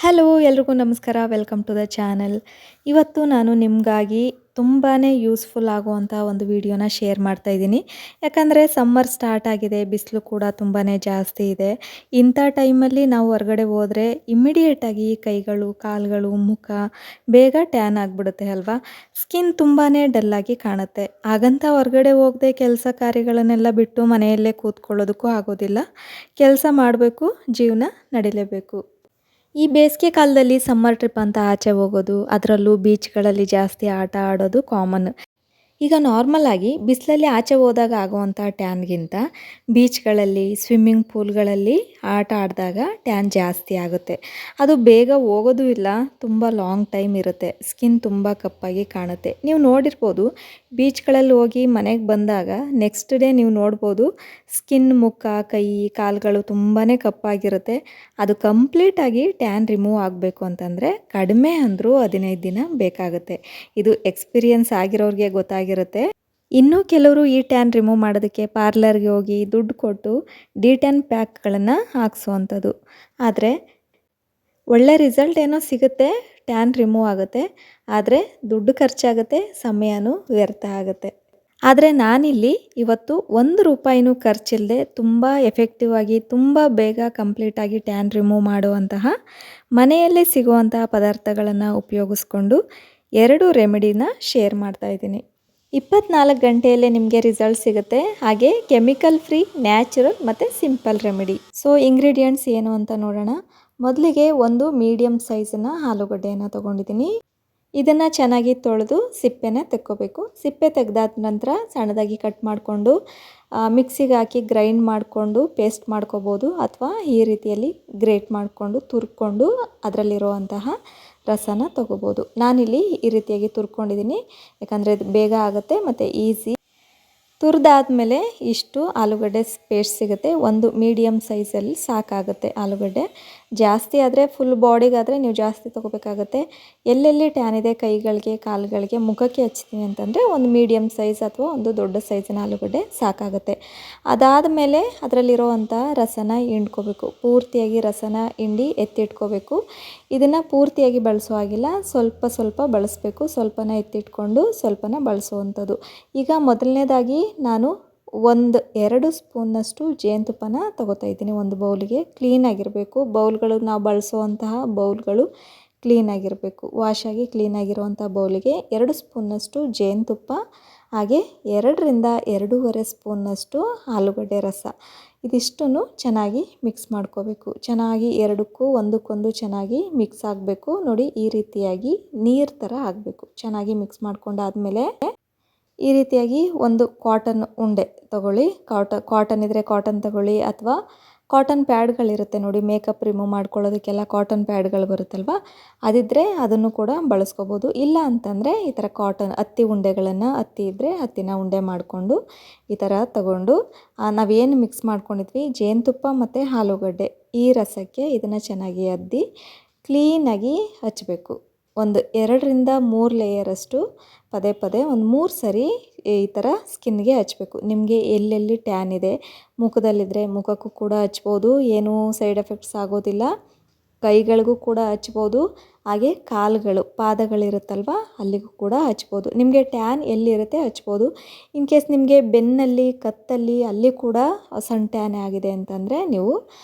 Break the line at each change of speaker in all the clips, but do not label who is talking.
Hello ಎಲ್ರಿಗೂ ನಮಸ್ಕಾರ. Welcome to the channel. ಇವತ್ತು ನಾನು ನಿಮಗಾಗಿ ತುಂಬಾ ಯೂಸ್ಫುಲ್ ಆಗುವಂಥ ಒಂದು ವಿಡಿಯೋನ ಶೇರ್ ಮಾಡ್ತಾ ಇದ್ದೀನಿ. ಯಾಕಂದರೆ ಸಮ್ಮರ್ ಸ್ಟಾರ್ಟ್ ಆಗಿದೆ, ಬಿಸಿಲು ಕೂಡ ತುಂಬಾ ಜಾಸ್ತಿ ಇದೆ. ಇಂಥ ಟೈಮಲ್ಲಿ ನಾವು ಹೊರಗಡೆ ಹೋದರೆ ಇಮ್ಮಿಡಿಯೇಟಾಗಿ ಕೈಗಳು, ಕಾಲುಗಳು, ಮುಖ ಬೇಗ ಟ್ಯಾನ್ ಆಗಿಬಿಡುತ್ತೆ ಅಲ್ವಾ. ಸ್ಕಿನ್ ತುಂಬಾ ಡಲ್ಲಾಗಿ ಕಾಣುತ್ತೆ. ಹಾಗಂತ ಹೊರಗಡೆ ಹೋಗದೆ ಕೆಲಸ ಕಾರ್ಯಗಳನ್ನೆಲ್ಲ ಬಿಟ್ಟು ಮನೆಯಲ್ಲೇ ಕೂತ್ಕೊಳ್ಳೋದಕ್ಕೂ ಆಗೋದಿಲ್ಲ. ಕೆಲಸ ಮಾಡಬೇಕು, ಜೀವನ ನಡಿಲೇಬೇಕು. ಈ ಬೇಸಿಗೆ ಕಾಲದಲ್ಲಿ ಸಮ್ಮರ್ ಟ್ರಿಪ್ ಅಂತ ಆಚೆ ಹೋಗೋದು, ಅದರಲ್ಲೂ ಬೀಚ್ಗಳಲ್ಲಿ ಜಾಸ್ತಿ ಆಟ ಆಡೋದು ಕಾಮನ್. ಈಗ ನಾರ್ಮಲ್ ಆಗಿ ಬಿಸಿಲಲ್ಲಿ ಆಚೆ ಹೋದಾಗ ಆಗುವಂಥ ಟ್ಯಾನ್ಗಿಂತ ಬೀಚ್ಗಳಲ್ಲಿ, ಸ್ವಿಮ್ಮಿಂಗ್ ಪೂಲ್ಗಳಲ್ಲಿ ಆಟ ಆಡಿದಾಗ ಟ್ಯಾನ್ ಜಾಸ್ತಿ ಆಗುತ್ತೆ. ಅದು ಬೇಗ ಹೋಗೋದು ಇಲ್ಲ, ತುಂಬ ಲಾಂಗ್ ಟೈಮ್ ಇರುತ್ತೆ. ಸ್ಕಿನ್ ತುಂಬ ಕಪ್ಪಾಗಿ ಕಾಣುತ್ತೆ. ನೀವು ನೋಡಿರ್ಬೋದು, ಬೀಚ್ಗಳಲ್ಲಿ ಹೋಗಿ ಮನೆಗೆ ಬಂದಾಗ ನೆಕ್ಸ್ಟ್ ಡೇ ನೀವು ನೋಡ್ಬೋದು ಸ್ಕಿನ್, ಮುಖ, ಕೈ, ಕಾಲುಗಳು ತುಂಬಾ ಕಪ್ಪಾಗಿರುತ್ತೆ. ಅದು ಕಂಪ್ಲೀಟಾಗಿ ಟ್ಯಾನ್ ರಿಮೂವ್ ಆಗಬೇಕು ಅಂತಂದರೆ ಕಡಿಮೆ ಅಂದರೂ 15 ದಿನ ಬೇಕಾಗುತ್ತೆ. ಇದು ಎಕ್ಸ್ಪೀರಿಯನ್ಸ್ ಆಗಿರೋರಿಗೆ ಗೊತ್ತಾಗಿರುತ್ತೆ. ಇನ್ನೂ ಕೆಲವರು ಈ ಟ್ಯಾನ್ ರಿಮೂವ್ ಮಾಡೋದಕ್ಕೆ ಪಾರ್ಲರ್ಗೆ ಹೋಗಿ ದುಡ್ಡು ಕೊಟ್ಟು ಡಿ10 ಪ್ಯಾಕ್ಗಳನ್ನು ಹಾಕ್ಸೋವಂಥದ್ದು. ಆದರೆ ಒಳ್ಳೆ ರಿಸಲ್ಟ್ ಏನೋ ಸಿಗುತ್ತೆ, ಟ್ಯಾನ್ ರಿಮೂವ್ ಆಗುತ್ತೆ. ಆದರೆ ದುಡ್ಡು ಖರ್ಚಾಗುತ್ತೆ, ಸಮಯನೂ ವ್ಯರ್ಥ ಆಗುತ್ತೆ. ಆದರೆ ನಾನಿಲ್ಲಿ ಇವತ್ತು ₹1 ಖರ್ಚಿಲ್ಲದೆ ತುಂಬ ಎಫೆಕ್ಟಿವ್ ಆಗಿ, ತುಂಬ ಬೇಗ ಕಂಪ್ಲೀಟಾಗಿ ಟ್ಯಾನ್ ರಿಮೂವ್ ಮಾಡುವಂತಹ ಮನೆಯಲ್ಲೇ ಸಿಗುವಂತಹ ಪದಾರ್ಥಗಳನ್ನು ಉಪಯೋಗಿಸ್ಕೊಂಡು 2 ರೆಮಿಡಿನ ಶೇರ್ ಮಾಡ್ತಾ ಇದ್ದೀನಿ. 24 ಗಂಟೆಯಲ್ಲೇ ನಿಮಗೆ ರಿಸಲ್ಟ್ ಸಿಗುತ್ತೆ. ಹಾಗೆ ಕೆಮಿಕಲ್ ಫ್ರೀ, ನ್ಯಾಚುರಲ್ ಮತ್ತು ಸಿಂಪಲ್ ರೆಮಿಡಿ. ಸೊ ಇಂಗ್ರೀಡಿಯೆಂಟ್ಸ್ ಏನು ಅಂತ ನೋಡೋಣ. ಮೊದಲಿಗೆ ಒಂದು ಮೀಡಿಯಮ್ ಸೈಜನ್ನ ಆಲೂಗಡ್ಡೆಯನ್ನು ತೊಗೊಂಡಿದ್ದೀನಿ. ಇದನ್ನು ಚೆನ್ನಾಗಿ ತೊಳೆದು ಸಿಪ್ಪೆನ ತೆಕ್ಕೋಬೇಕು. ಸಿಪ್ಪೆ ತೆಗೆದಾದ ನಂತರ ಸಣ್ಣದಾಗಿ ಕಟ್ ಮಾಡಿಕೊಂಡು ಮಿಕ್ಸಿಗೆ ಹಾಕಿ ಗ್ರೈಂಡ್ ಮಾಡಿಕೊಂಡು ಪೇಸ್ಟ್ ಮಾಡ್ಕೋಬೋದು, ಅಥವಾ ಈ ರೀತಿಯಲ್ಲಿ ಗ್ರೇಟ್ ಮಾಡಿಕೊಂಡು ತುರ್ಕೊಂಡು ಅದರಲ್ಲಿರುವಂತಹ ರಸನ ತೊಗೋಬೋದು. ನಾನಿಲ್ಲಿ ಈ ರೀತಿಯಾಗಿ ತುರ್ಕೊಂಡಿದ್ದೀನಿ, ಯಾಕಂದರೆ ಇದು ಬೇಗ ಆಗುತ್ತೆ ಮತ್ತು ಈಸಿ. ತುರಿದಾದ್ಮೇಲೆ ಇಷ್ಟು ಆಲೂಗಡ್ಡೆ ಪೇಸ್ಟ್ ಸಿಗುತ್ತೆ. ಒಂದು ಮೀಡಿಯಮ್ ಸೈಜಲ್ಲಿ ಸಾಕಾಗುತ್ತೆ ಆಲೂಗಡ್ಡೆ. ಜಾಸ್ತಿ ಆದರೆ ಫುಲ್ ಬಾಡಿಗಾದರೆ ನೀವು ಜಾಸ್ತಿ ತೊಗೋಬೇಕಾಗತ್ತೆ. ಎಲ್ಲೆಲ್ಲಿ ಟ್ಯಾನ್ ಇದೆ ಕೈಗಳಿಗೆ, ಕಾಲುಗಳಿಗೆ, ಮುಖಕ್ಕೆ ಹಚ್ತೀನಿ ಅಂತಂದರೆ ಒಂದು ಮೀಡಿಯಮ್ ಸೈಜ್ ಅಥವಾ ಒಂದು ದೊಡ್ಡ ಸೈಜಿನ ಆಲೂಗಡ್ಡೆ ಸಾಕಾಗುತ್ತೆ. ಅದಾದಮೇಲೆ ಅದರಲ್ಲಿರೋವಂಥ ರಸನ ಹಿಂಡ್ಕೋಬೇಕು. ಪೂರ್ತಿಯಾಗಿ ರಸನ ಹಿಂಡಿ ಎತ್ತಿಟ್ಕೋಬೇಕು. ಇದನ್ನು ಪೂರ್ತಿಯಾಗಿ ಬಳಸೋ ಹಾಗಿಲ್ಲ, ಸ್ವಲ್ಪ ಸ್ವಲ್ಪ ಬಳಸಬೇಕು. ಸ್ವಲ್ಪನ ಎತ್ತಿಟ್ಕೊಂಡು ಸ್ವಲ್ಪನ ಬಳಸುವಂಥದ್ದು. ಈಗ ಮೊದಲನೇದಾಗಿ ನಾನು 2 ಸ್ಪೂನ್ನಷ್ಟು ಜೇನುತುಪ್ಪನ ತೊಗೋತಾ ಇದ್ದೀನಿ. ಒಂದು ಬೌಲಿಗೆ ಕ್ಲೀನಾಗಿರಬೇಕು. ಬೌಲ್ಗಳು ನಾವು ಬಳಸುವಂತಹ ಬೌಲ್ಗಳು ಕ್ಲೀನಾಗಿರಬೇಕು. ವಾಶಾಗಿ ಕ್ಲೀನಾಗಿರುವಂಥ ಬೌಲಿಗೆ 2 ಸ್ಪೂನ್ನಷ್ಟು ಜೇನುತುಪ್ಪ, ಹಾಗೆ 2ರಿಂದ 2.5 ಸ್ಪೂನ್ನಷ್ಟು ಆಲೂಗಡ್ಡೆ ರಸ. ಇದಿಷ್ಟನ್ನು ಚೆನ್ನಾಗಿ ಮಿಕ್ಸ್ ಮಾಡ್ಕೋಬೇಕು. ಚೆನ್ನಾಗಿ ಎರಡಕ್ಕೂ ಒಂದಕ್ಕೊಂದು ಚೆನ್ನಾಗಿ ಮಿಕ್ಸ್ ಆಗಬೇಕು. ನೋಡಿ, ಈ ರೀತಿಯಾಗಿ ನೀರು ಥರ ಆಗಬೇಕು. ಚೆನ್ನಾಗಿ ಮಿಕ್ಸ್ ಮಾಡ್ಕೊಂಡಾದಮೇಲೆ ಈ ರೀತಿಯಾಗಿ ಒಂದು ಕಾಟನ್ ಉಂಡೆ ತಗೊಳ್ಳಿ. ಕಾಟನ್ ಇದ್ದರೆ ಕಾಟನ್ ತಗೊಳ್ಳಿ, ಅಥವಾ ಕಾಟನ್ ಪ್ಯಾಡ್ಗಳಿರುತ್ತೆ ನೋಡಿ, ಮೇಕಪ್ ರಿಮೂವ್ ಮಾಡ್ಕೊಳ್ಳೋದಕ್ಕೆಲ್ಲ ಕಾಟನ್ ಪ್ಯಾಡ್ಗಳು ಬರುತ್ತಲ್ವ, ಅದಿದ್ದರೆ ಅದನ್ನು ಕೂಡ ಬಳಸ್ಕೋಬೋದು. ಇಲ್ಲ ಅಂತಂದರೆ ಈ ಥರ ಹತ್ತಿ ಉಂಡೆಗಳನ್ನು, ಹತ್ತಿ ಇದ್ದರೆ ಹತ್ತಿನ ಉಂಡೆ ಮಾಡಿಕೊಂಡು ಈ ಥರ ತಗೊಂಡು ನಾವೇನು ಮಿಕ್ಸ್ ಮಾಡ್ಕೊಂಡಿದ್ವಿ ಜೇನುತುಪ್ಪ ಮತ್ತು ಆಲೂಗಡ್ಡೆ, ಈ ರಸಕ್ಕೆ ಇದನ್ನು ಚೆನ್ನಾಗಿ ಅದ್ದಿ ಕ್ಲೀನಾಗಿ ಹಚ್ಚಬೇಕು. ಒಂದು 2ರಿಂದ 3 ಲೇಯರಷ್ಟು ಪದೇ ಪದೇ ಒಂದು 3 ಸರಿ ಈ ಥರ ಸ್ಕಿನ್ಗೆ ಹಚ್ಚಬೇಕು. ನಿಮಗೆ ಎಲ್ಲೆಲ್ಲಿ ಟ್ಯಾನ್ ಇದೆ, ಮುಖದಲ್ಲಿದ್ದರೆ ಮುಖಕ್ಕೂ ಕೂಡ ಹಚ್ಬೋದು, ಏನೂ ಸೈಡ್ ಎಫೆಕ್ಟ್ಸ್ ಆಗೋದಿಲ್ಲ. ಕೈಗಳಿಗೂ ಕೂಡ ಹಚ್ಬೋದು, ಹಾಗೆ ಕಾಲುಗಳು, ಪಾದಗಳಿರುತ್ತಲ್ವ ಅಲ್ಲಿಗೂ ಕೂಡ ಹಚ್ಬೋದು. ನಿಮಗೆ ಟ್ಯಾನ್ ಎಲ್ಲಿರುತ್ತೆ ಹಚ್ಬೋದು. ಇನ್ ಕೇಸ್ ನಿಮಗೆ ಬೆನ್ನಲ್ಲಿ, ಕತ್ತಲ್ಲಿ ಅಲ್ಲಿ ಕೂಡ ಸಣ್ಣ ಟ್ಯಾನ್ ಆಗಿದೆ ಅಂತಂದರೆ ನೀವು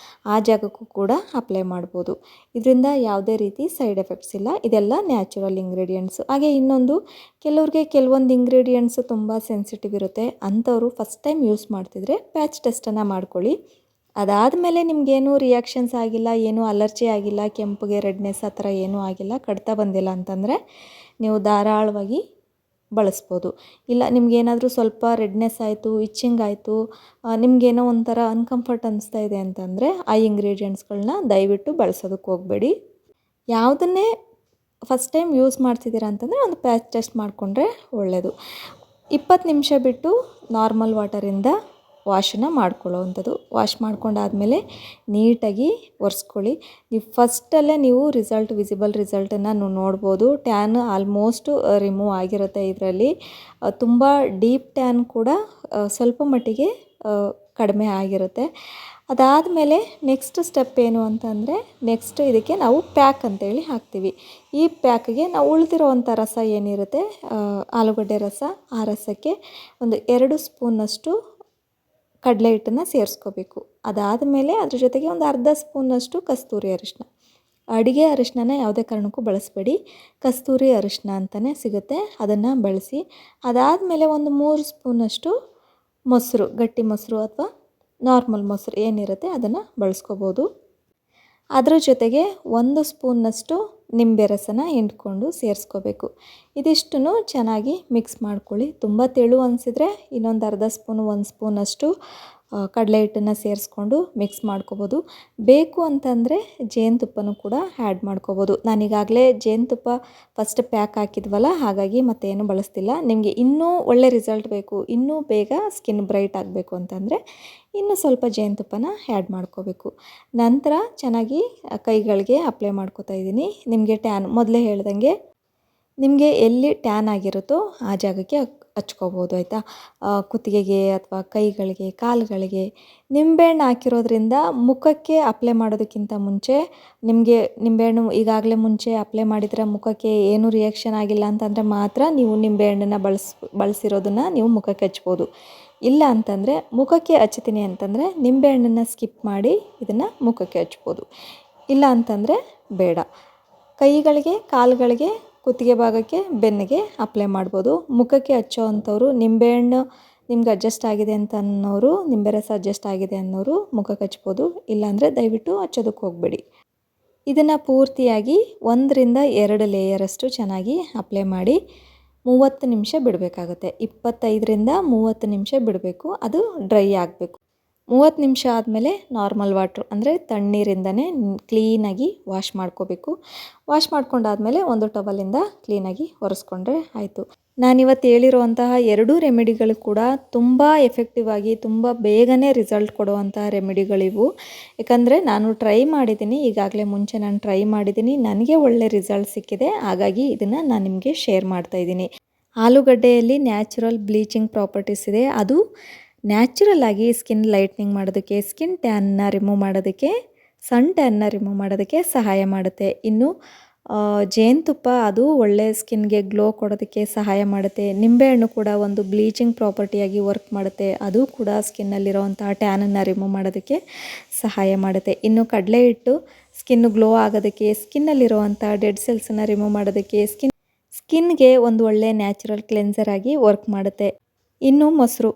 ಆ ಜಾಗಕ್ಕೂ ಕೂಡ ಅಪ್ಲೈ ಮಾಡ್ಬೋದು. ಇದರಿಂದ ಯಾವುದೇ ರೀತಿ ಸೈಡ್ ಎಫೆಕ್ಟ್ಸ್ ಇಲ್ಲ. ಇದೆಲ್ಲ ನ್ಯಾಚುರಲ್ ಇಂಗ್ರೀಡಿಯೆಂಟ್ಸು. ಹಾಗೆ ಇನ್ನೊಂದು, ಕೆಲವ್ರಿಗೆ ಕೆಲವೊಂದು ಇಂಗ್ರೀಡಿಯೆಂಟ್ಸು ತುಂಬ ಸೆನ್ಸಿಟಿವ್ ಇರುತ್ತೆ. ಅಂಥವರು ಫಸ್ಟ್ ಟೈಮ್ ಯೂಸ್ ಮಾಡ್ತಿದ್ರೆ ಪ್ಯಾಚ್ ಟೆಸ್ಟನ್ನು ಮಾಡ್ಕೊಳ್ಳಿ. ಅದಾದಮೇಲೆ ನಿಮಗೇನು ರಿಯಾಕ್ಷನ್ಸ್ ಆಗಿಲ್ಲ, ಏನೂ ಅಲರ್ಜಿ ಆಗಿಲ್ಲ, ಕೆಂಪುಗೆ ರೆಡ್ನೆಸ್ ಆ ಥರ ಏನೂ ಆಗಿಲ್ಲ, ಕಡ್ತಾ ಬಂದಿಲ್ಲ ಅಂತಂದರೆ ನೀವು ಧಾರಾಳವಾಗಿ ಬಳಸ್ಬೋದು. ಇಲ್ಲ ನಿಮಗೇನಾದರೂ ಸ್ವಲ್ಪ ರೆಡ್ನೆಸ್ ಆಯಿತು, ಇಚ್ಚಿಂಗ್ ಆಯಿತು, ನಿಮಗೇನೋ ಒಂಥರ ಅನ್ಕಂಫರ್ಟ್ ಅನ್ನಿಸ್ತಾ ಇದೆ ಅಂತಂದರೆ ಆ ಇಂಗ್ರೀಡಿಯೆಂಟ್ಸ್ಗಳನ್ನ ದಯವಿಟ್ಟು ಬಳಸೋದಕ್ಕೆ ಹೋಗಬೇಡಿ. ಯಾವುದನ್ನೇ ಫಸ್ಟ್ ಟೈಮ್ ಯೂಸ್ ಮಾಡ್ತಿದ್ದೀರಾ ಅಂತಂದರೆ ಒಂದು ಪ್ಯಾಚ್ ಟೆಸ್ಟ್ ಮಾಡಿಕೊಂಡ್ರೆ ಒಳ್ಳೆಯದು. 20 ನಿಮಿಷ ಬಿಟ್ಟು ನಾರ್ಮಲ್ ವಾಟರಿಂದ ವಾಶನ್ನು ಮಾಡ್ಕೊಳ್ಳೋವಂಥದ್ದು. ವಾಶ್ ಮಾಡ್ಕೊಂಡಾದಮೇಲೆ ನೀಟಾಗಿ ಒರೆಸ್ಕೊಳ್ಳಿ. ನೀವು ಫಸ್ಟಲ್ಲೇ ನೀವು ವಿಸಿಬಲ್ ರಿಸಲ್ಟನ್ನು ನೋಡ್ಬೋದು. ಟ್ಯಾನ್ ಆಲ್ಮೋಸ್ಟ್ ರಿಮೂವ್ ಆಗಿರುತ್ತೆ. ಇದರಲ್ಲಿ ತುಂಬ ಡೀಪ್ ಟ್ಯಾನ್ ಕೂಡ ಸ್ವಲ್ಪ ಮಟ್ಟಿಗೆ ಕಡಿಮೆ ಆಗಿರುತ್ತೆ. ಅದಾದಮೇಲೆ ನೆಕ್ಸ್ಟ್ ಸ್ಟೆಪ್ ಏನು ಅಂತಂದರೆ ನೆಕ್ಸ್ಟ್ ಇದಕ್ಕೆ ನಾವು ಪ್ಯಾಕ್ ಅಂತೇಳಿ ಹಾಕ್ತೀವಿ. ಈ ಪ್ಯಾಕ್ಗೆ ನಾವು ಉಳಿದಿರೋವಂಥ ರಸ ಏನಿರುತ್ತೆ ಆಲೂಗಡ್ಡೆ ರಸ, ಆ ರಸಕ್ಕೆ ಒಂದು 2 ಸ್ಪೂನಷ್ಟು ಕಡಲೆ ಹಿಟ್ಟನ್ನು ಸೇರಿಸ್ಕೋಬೇಕು. ಅದಾದಮೇಲೆ ಅದ್ರ ಜೊತೆಗೆ ಒಂದು ಅರ್ಧ ಸ್ಪೂನಷ್ಟು ಕಸ್ತೂರಿ ಅರಿಶಿನ. ಅಡುಗೆ ಅರಿಶಿನ ಯಾವುದೇ ಕಾರಣಕ್ಕೂ ಬಳಸಬೇಡಿ, ಕಸ್ತೂರಿ ಅರಿಶಿನ ಅಂತಲೇ ಸಿಗುತ್ತೆ, ಅದನ್ನು ಬಳಸಿ. ಅದಾದಮೇಲೆ ಒಂದು 3 ಸ್ಪೂನಷ್ಟು ಮೊಸರು, ಗಟ್ಟಿ ಮೊಸರು ಅಥವಾ ನಾರ್ಮಲ್ ಮೊಸರು ಏನಿರುತ್ತೆ ಅದನ್ನು ಬಳಸ್ಕೋಬೋದು. ಅದರ ಜೊತೆಗೆ 1 ಸ್ಪೂನ್ನಷ್ಟು ನಿಂಬೆ ರಸನ ಹಿಂಡ್ಕೊಂಡು ಸೇರಿಸ್ಕೋಬೇಕು. ಇದಿಷ್ಟನ್ನು ಚೆನ್ನಾಗಿ ಮಿಕ್ಸ್ ಮಾಡ್ಕೊಳ್ಳಿ. ತುಂಬ ತೆಳು ಅನಿಸಿದರೆ ಇನ್ನೊಂದು ಅರ್ಧ ಸ್ಪೂನು 1 ಸ್ಪೂನಷ್ಟು ಕಡಲೆ ಹಿಟ್ಟನ್ನು ಸೇರಿಸ್ಕೊಂಡು ಮಿಕ್ಸ್ ಮಾಡ್ಕೋಬೋದು. ಬೇಕು ಅಂತಂದರೆ ಜೇನುತುಪ್ಪನೂ ಕೂಡ ಆ್ಯಡ್ ಮಾಡ್ಕೋಬೋದು. ನಾನೀಗಾಗಲೇ ಜೇನುತುಪ್ಪ ಫಸ್ಟ್ ಪ್ಯಾಕ್ ಹಾಕಿದ್ವಲ್ಲ, ಹಾಗಾಗಿ ಮತ್ತೇನು ಬಳಸ್ತಿಲ್ಲ. ನಿಮಗೆ ಇನ್ನೂ ಒಳ್ಳೆ ರಿಸಲ್ಟ್ ಬೇಕು, ಇನ್ನೂ ಬೇಗ ಸ್ಕಿನ್ ಬ್ರೈಟ್ ಆಗಬೇಕು ಅಂತಂದರೆ ಇನ್ನೂ ಸ್ವಲ್ಪ ಜೇನುತುಪ್ಪನ ಆ್ಯಡ್ ಮಾಡ್ಕೋಬೇಕು. ನಂತರ ಚೆನ್ನಾಗಿ ಕೈಗಳಿಗೆ ಅಪ್ಲೈ ಮಾಡ್ಕೋತಾ ಇದ್ದೀನಿ. ನಿಮಗೆ ಟ್ಯಾನ್ ಮೊದಲೇ ಹೇಳ್ದಂಗೆ ನಿಮಗೆ ಎಲ್ಲಿ ಟ್ಯಾನ್ ಆಗಿರುತ್ತೋ ಆ ಜಾಗಕ್ಕೆ ಹಚ್ಕೋಬೋದು, ಆಯಿತಾ. ಕುತ್ತಿಗೆಗೆ ಅಥವಾ ಕೈಗಳಿಗೆ, ಕಾಲುಗಳಿಗೆ. ನಿಂಬೆಹಣ್ಣು ಹಾಕಿರೋದ್ರಿಂದ ಮುಖಕ್ಕೆ ಅಪ್ಲೈ ಮಾಡೋದಕ್ಕಿಂತ ಮುಂಚೆ ನಿಮಗೆ ನಿಂಬೆಹಣ್ಣು ಈಗಾಗಲೇ ಮುಂಚೆ ಅಪ್ಲೈ ಮಾಡಿದರೆ ಮುಖಕ್ಕೆ ಏನೂ ರಿಯಾಕ್ಷನ್ ಆಗಿಲ್ಲ ಅಂತಂದರೆ ಮಾತ್ರ ನೀವು ನಿಂಬೆಹಣ್ಣನ್ನು ಬಳಸಿರೋದನ್ನು ನೀವು ಮುಖಕ್ಕೆ ಹಚ್ಬೋದು. ಇಲ್ಲ ಅಂತಂದರೆ ಮುಖಕ್ಕೆ ಹಚ್ತೀನಿ ಅಂತಂದರೆ ನಿಂಬೆಹಣ್ಣನ್ನು ಸ್ಕಿಪ್ ಮಾಡಿ ಇದನ್ನು ಮುಖಕ್ಕೆ ಹಚ್ಬೋದು. ಇಲ್ಲ ಅಂತಂದರೆ ಬೇಡ. ಕೈಗಳಿಗೆ, ಕಾಲುಗಳಿಗೆ, ಕುತ್ತಿಗೆ ಭಾಗಕ್ಕೆ, ಬೆನ್ನಿಗೆ ಅಪ್ಲೈ ಮಾಡ್ಬೋದು. ಮುಖಕ್ಕೆ ಹಚ್ಚೋ ಅಂಥವ್ರು ನಿಂಬೆಹಣ್ಣು ನಿಮ್ಗೆ ಅಡ್ಜಸ್ಟ್ ಆಗಿದೆ ಅಂತ ಅನ್ನೋರು, ನಿಂಬೆ ರಸ ಅಡ್ಜಸ್ಟ್ ಆಗಿದೆ ಅನ್ನೋರು ಮುಖಕ್ಕೆ ಹಚ್ಬೋದು. ಇಲ್ಲಾಂದರೆ ದಯವಿಟ್ಟು ಹಚ್ಚೋದಕ್ಕೆ ಹೋಗಬೇಡಿ. ಇದನ್ನು ಪೂರ್ತಿಯಾಗಿ 1ರಿಂದ 2 ಲೇಯರಷ್ಟು ಚೆನ್ನಾಗಿ ಅಪ್ಲೈ ಮಾಡಿ 30 ನಿಮಿಷ ಬಿಡಬೇಕಾಗುತ್ತೆ. 25ರಿಂದ 30 ನಿಮಿಷ ಬಿಡಬೇಕು. ಅದು ಡ್ರೈ ಆಗಬೇಕು. 30 ನಿಮಿಷ ಆದಮೇಲೆ ನಾರ್ಮಲ್ ವಾಟ್ರು ಅಂದರೆ ತಣ್ಣೀರಿಂದನೇ ಕ್ಲೀನಾಗಿ ವಾಶ್ ಮಾಡ್ಕೋಬೇಕು. ವಾಶ್ ಮಾಡ್ಕೊಂಡಾದಮೇಲೆ ಒಂದು ಟವಲಿಂದ ಕ್ಲೀನಾಗಿ ಒರೆಸ್ಕೊಂಡ್ರೆ ಆಯಿತು. ನಾನಿವತ್ತು ಹೇಳಿರುವಂತಹ 2 ರೆಮಿಡಿಗಳು ಕೂಡ ತುಂಬ ಎಫೆಕ್ಟಿವ್ ಆಗಿ ತುಂಬ ಬೇಗನೆ ರಿಸಲ್ಟ್ ಕೊಡುವಂಥ ರೆಮಿಡಿಗಳಿವು. ಯಾಕಂದರೆ ನಾನು ಟ್ರೈ ಮಾಡಿದ್ದೀನಿ, ಈಗಾಗಲೇ ಮುಂಚೆ ನಾನು ಟ್ರೈ ಮಾಡಿದ್ದೀನಿ, ನನಗೆ ಒಳ್ಳೆ ರಿಸಲ್ಟ್ ಸಿಕ್ಕಿದೆ. ಹಾಗಾಗಿ ಇದನ್ನು ನಾನು ನಿಮಗೆ ಶೇರ್ ಮಾಡ್ತಾಯಿದ್ದೀನಿ. ಆಲೂಗಡ್ಡೆಯಲ್ಲಿ ನ್ಯಾಚುರಲ್ ಬ್ಲೀಚಿಂಗ್ ಪ್ರಾಪರ್ಟೀಸ್ ಇದೆ. ಅದು ನ್ಯಾಚುರಲ್ ಆಗಿ ಸ್ಕಿನ್ ಲೈಟ್ನಿಂಗ್ ಮಾಡೋದಕ್ಕೆ, ಸ್ಕಿನ್ ಟ್ಯಾನ್ನ ರಿಮೂವ್ ಮಾಡೋದಕ್ಕೆ, ಸನ್ ಟ್ಯಾನ್ನ ರಿಮೂವ್ ಮಾಡೋದಕ್ಕೆ ಸಹಾಯ ಮಾಡುತ್ತೆ. ಇನ್ನು ಜೇನುತುಪ್ಪ ಅದು ಒಳ್ಳೆ ಸ್ಕಿನ್ಗೆ ಗ್ಲೋ ಕೊಡೋದಕ್ಕೆ ಸಹಾಯ ಮಾಡುತ್ತೆ. ನಿಂಬೆಹಣ್ಣು ಕೂಡ ಒಂದು ಬ್ಲೀಚಿಂಗ್ ಪ್ರಾಪರ್ಟಿಯಾಗಿ ವರ್ಕ್ ಮಾಡುತ್ತೆ. ಅದು ಕೂಡ ಸ್ಕಿನ್ನಲ್ಲಿರೋವಂಥ ಟ್ಯಾನನ್ನು ರಿಮೂವ್ ಮಾಡೋದಕ್ಕೆ ಸಹಾಯ ಮಾಡುತ್ತೆ. ಇನ್ನು ಕಡಲೆ ಹಿಟ್ಟು ಸ್ಕಿನ್ನು ಗ್ಲೋ ಆಗೋದಕ್ಕೆ, ಸ್ಕಿನ್ನಲ್ಲಿರುವಂಥ ಡೆಡ್ ಸೆಲ್ಸನ್ನು ರಿಮೂವ್ ಮಾಡೋದಕ್ಕೆ, ಸ್ಕಿನ್ಗೆ ಒಂದು ಒಳ್ಳೆ ನ್ಯಾಚುರಲ್ ಕ್ಲೆನ್ಸರ್ ಆಗಿ ವರ್ಕ್ ಮಾಡುತ್ತೆ. ಇನ್ನು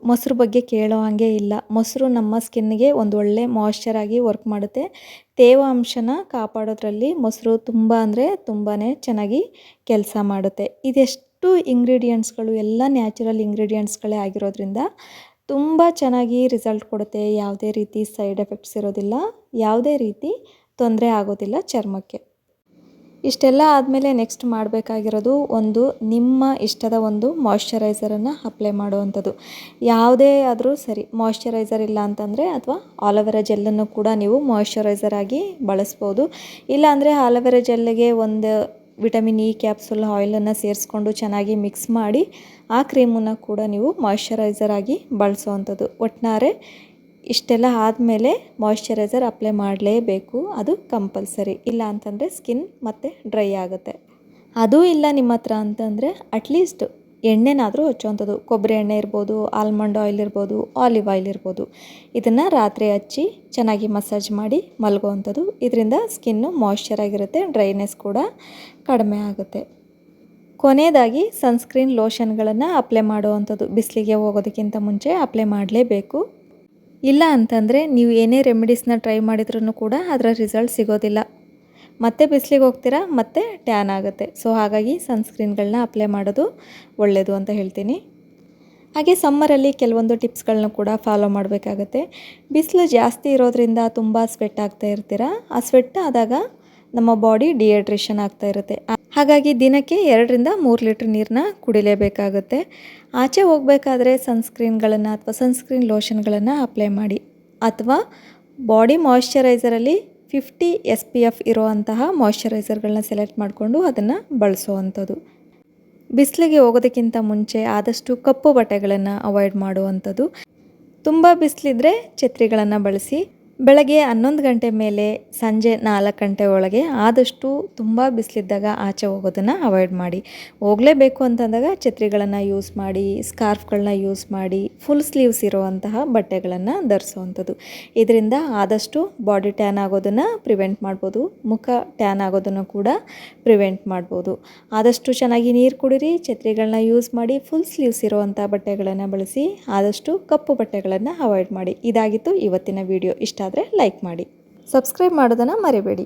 ಮೊಸರು ಬಗ್ಗೆ ಕೇಳೋ ಹಾಗೆ ಇಲ್ಲ. ಮೊಸರು ನಮ್ಮ ಸ್ಕಿನ್ನಿಗೆ ಒಂದು ಒಳ್ಳೆ ಮಾಯ್ಶ್ಚರ್ ಆಗಿ ವರ್ಕ್ ಮಾಡುತ್ತೆ. ತೇವಾಂಶನ ಕಾಪಾಡೋದ್ರಲ್ಲಿ ಮೊಸರು ತುಂಬ ಅಂದರೆ ತುಂಬಾ ಚೆನ್ನಾಗಿ ಕೆಲಸ ಮಾಡುತ್ತೆ. ಇದೆಷ್ಟು ಇಂಗ್ರೀಡಿಯೆಂಟ್ಸ್ಗಳು ಎಲ್ಲ ನ್ಯಾಚುರಲ್ ಇಂಗ್ರೀಡಿಯೆಂಟ್ಸ್ಗಳೇ ಆಗಿರೋದ್ರಿಂದ ತುಂಬ ಚೆನ್ನಾಗಿ ರಿಸಲ್ಟ್ ಕೊಡುತ್ತೆ. ಯಾವುದೇ ರೀತಿ ಸೈಡ್ ಎಫೆಕ್ಟ್ಸ್ ಇರೋದಿಲ್ಲ, ಯಾವುದೇ ರೀತಿ ತೊಂದರೆ ಆಗೋದಿಲ್ಲ ಚರ್ಮಕ್ಕೆ. ಇಷ್ಟೆಲ್ಲ ಆದಮೇಲೆ ನೆಕ್ಸ್ಟ್ ಮಾಡಬೇಕಾಗಿರೋದು ಒಂದು ನಿಮ್ಮ ಇಷ್ಟದ ಒಂದು ಮಾಯ್ಶ್ಚರೈಸರನ್ನು ಅಪ್ಲೈ ಮಾಡುವಂಥದ್ದು. ಯಾವುದೇ ಆದರೂ ಸರಿ, ಮಾಯ್ಶ್ಚರೈಸರ್ ಇಲ್ಲ ಅಂತಂದರೆ ಅಥವಾ ಆಲೋವೆರಾ ಜೆಲ್ಲನ್ನು ಕೂಡ ನೀವು ಮಾಯ್ಶ್ಚರೈಸರ್ ಆಗಿ ಬಳಸ್ಬೋದು. ಇಲ್ಲಾಂದರೆ ಆಲೋವೆರಾ ಜೆಲ್ಗೆ ಒಂದು ವಿಟಮಿನ್ ಇ ಕ್ಯಾಪ್ಸುಲ್ ಆಯಿಲನ್ನು ಸೇರಿಸ್ಕೊಂಡು ಚೆನ್ನಾಗಿ ಮಿಕ್ಸ್ ಮಾಡಿ ಆ ಕ್ರೀಮನ್ನು ಕೂಡ ನೀವು ಮಾಯ್ಶ್ಚರೈಸರ್ ಆಗಿ ಬಳಸುವಂಥದ್ದು. ಒಟ್ಟಾರೆ ಇಷ್ಟೆಲ್ಲ ಆದಮೇಲೆ ಮಾಯ್ಶ್ಚರೈಸರ್ ಅಪ್ಲೈ ಮಾಡಲೇಬೇಕು, ಅದು ಕಂಪಲ್ಸರಿ. ಇಲ್ಲ ಅಂತಂದರೆ ಸ್ಕಿನ್ ಮತ್ತೆ ಡ್ರೈ ಆಗುತ್ತೆ. ಅದೂ ಇಲ್ಲ ನಿಮ್ಮ ಹತ್ರ ಅಂತಂದರೆ ಅಟ್ಲೀಸ್ಟ್ ಎಣ್ಣೆನಾದರೂ ಹಚ್ಚುವಂಥದ್ದು. ಕೊಬ್ಬರಿ ಎಣ್ಣೆ ಇರ್ಬೋದು, ಆಲ್ಮಂಡ್ ಆಯಿಲ್ ಇರ್ಬೋದು, ಆಲಿವ್ ಆಯಿಲ್ ಇರ್ಬೋದು. ಇದನ್ನು ರಾತ್ರಿ ಹಚ್ಚಿ ಚೆನ್ನಾಗಿ ಮಸಾಜ್ ಮಾಡಿ ಮಲಗುವಂಥದ್ದು. ಇದರಿಂದ ಸ್ಕಿನ್ನು ಮಾಯ್ಶ್ಚರ್ ಆಗಿರುತ್ತೆ, ಡ್ರೈನೆಸ್ ಕೂಡ ಕಡಿಮೆ ಆಗುತ್ತೆ. ಕೊನೆಯದಾಗಿ ಸನ್ಸ್ಕ್ರೀನ್ ಲೋಷನ್ಗಳನ್ನು ಅಪ್ಲೈ ಮಾಡುವಂಥದ್ದು. ಬಿಸಿಲಿಗೆ ಹೋಗೋದಕ್ಕಿಂತ ಮುಂಚೆ ಅಪ್ಲೈ ಮಾಡಲೇಬೇಕು. ಇಲ್ಲ ಅಂತಂದರೆ ನೀವು ಏನೇ ರೆಮಿಡೀಸ್ನ ಟ್ರೈ ಮಾಡಿದ್ರೂ ಕೂಡ ಅದರ ರಿಸಲ್ಟ್ ಸಿಗೋದಿಲ್ಲ. ಮತ್ತೆ ಬಿಸಿಲಿಗೆ ಹೋಗ್ತೀರಾ, ಮತ್ತೆ ಟ್ಯಾನ್ ಆಗುತ್ತೆ. ಸೊ ಹಾಗಾಗಿ ಸನ್ಸ್ಕ್ರೀನ್ಗಳನ್ನ ಅಪ್ಲೈ ಮಾಡೋದು ಒಳ್ಳೆಯದು ಅಂತ ಹೇಳ್ತೀನಿ. ಹಾಗೆ ಸಮ್ಮರಲ್ಲಿ ಕೆಲವೊಂದು ಟಿಪ್ಸ್ಗಳನ್ನ ಕೂಡ ಫಾಲೋ ಮಾಡಬೇಕಾಗತ್ತೆ. ಬಿಸಿಲು ಜಾಸ್ತಿ ಇರೋದ್ರಿಂದ ತುಂಬ ಸ್ವೆಟ್ ಆಗ್ತಾ ಇರ್ತೀರ. ಆ ಸ್ವೆಟ್ ಆದಾಗ ನಮ್ಮ ಬಾಡಿ ಡಿಹೈಡ್ರೇಷನ್ ಆಗ್ತಾ ಇರುತ್ತೆ. ಹಾಗಾಗಿ ದಿನಕ್ಕೆ 2ರಿಂದ 3 ಲೀಟ್ರ್ ನೀರನ್ನ ಕುಡಿಲೇಬೇಕಾಗುತ್ತೆ. ಆಚೆ ಹೋಗಬೇಕಾದ್ರೆ ಸನ್ಸ್ಕ್ರೀನ್ಗಳನ್ನು ಅಥವಾ ಸನ್ಸ್ಕ್ರೀನ್ ಲೋಷನ್ಗಳನ್ನು ಅಪ್ಲೈ ಮಾಡಿ. ಅಥವಾ ಬಾಡಿ ಮಾಯ್ಶ್ಚರೈಸರಲ್ಲಿ 50 SPF ಇರುವಂತಹ ಮಾಯ್ಶ್ಚರೈಸರ್ಗಳನ್ನ ಸೆಲೆಕ್ಟ್ ಮಾಡಿಕೊಂಡು ಅದನ್ನು ಬಳಸುವಂಥದ್ದು. ಬಿಸಿಲಿಗೆ ಹೋಗೋದಕ್ಕಿಂತ ಮುಂಚೆ ಆದಷ್ಟು ಕಪ್ಪು ಬಟ್ಟೆಗಳನ್ನು ಅವಾಯ್ಡ್ ಮಾಡುವಂಥದ್ದು. ತುಂಬ ಬಿಸಿಲಿದ್ರೆ ಛತ್ರಿಗಳನ್ನು ಬಳಸಿ. ಬೆಳಗ್ಗೆ 11 ಗಂಟೆ ಮೇಲೆ ಸಂಜೆ 4 ಗಂಟೆ ಒಳಗೆ ಆದಷ್ಟು ತುಂಬ ಬಿಸಿಲಿದ್ದಾಗ ಆಚೆ ಹೋಗೋದನ್ನು ಅವಾಯ್ಡ್ ಮಾಡಿ. ಹೋಗಲೇಬೇಕು ಅಂತಂದಾಗ ಛತ್ರಿಗಳನ್ನು ಯೂಸ್ ಮಾಡಿ, ಸ್ಕಾರ್ಫ್ಗಳನ್ನ ಯೂಸ್ ಮಾಡಿ, ಫುಲ್ ಸ್ಲೀವ್ಸ್ ಇರುವಂತಹ ಬಟ್ಟೆಗಳನ್ನು ಧರಿಸುವಂಥದ್ದು. ಇದರಿಂದ ಆದಷ್ಟು ಬಾಡಿ ಟ್ಯಾನ್ ಆಗೋದನ್ನು ಪ್ರಿವೆಂಟ್ ಮಾಡ್ಬೋದು, ಮುಖ ಟ್ಯಾನ್ ಆಗೋದನ್ನು ಕೂಡ ಪ್ರಿವೆಂಟ್ ಮಾಡ್ಬೋದು. ಆದಷ್ಟು ಚೆನ್ನಾಗಿ ನೀರು ಕುಡೀರಿ, ಛತ್ರಿಗಳನ್ನ ಯೂಸ್ ಮಾಡಿ, ಫುಲ್ ಸ್ಲೀವ್ಸ್ ಇರುವಂಥ ಬಟ್ಟೆಗಳನ್ನು ಬಳಸಿ, ಆದಷ್ಟು ಕಪ್ಪು ಬಟ್ಟೆಗಳನ್ನು ಅವಾಯ್ಡ್ ಮಾಡಿ. ಇದಾಗಿತ್ತು ಇವತ್ತಿನ ವಿಡಿಯೋ. ಇಷ್ಟ ಆದರೆ ಲೈಕ್ ಮಾಡಿ, ಸಬ್ಸ್ಕ್ರೈಬ್ ಮಾಡೋದನ್ನು ಮರಿಬೇಡಿ.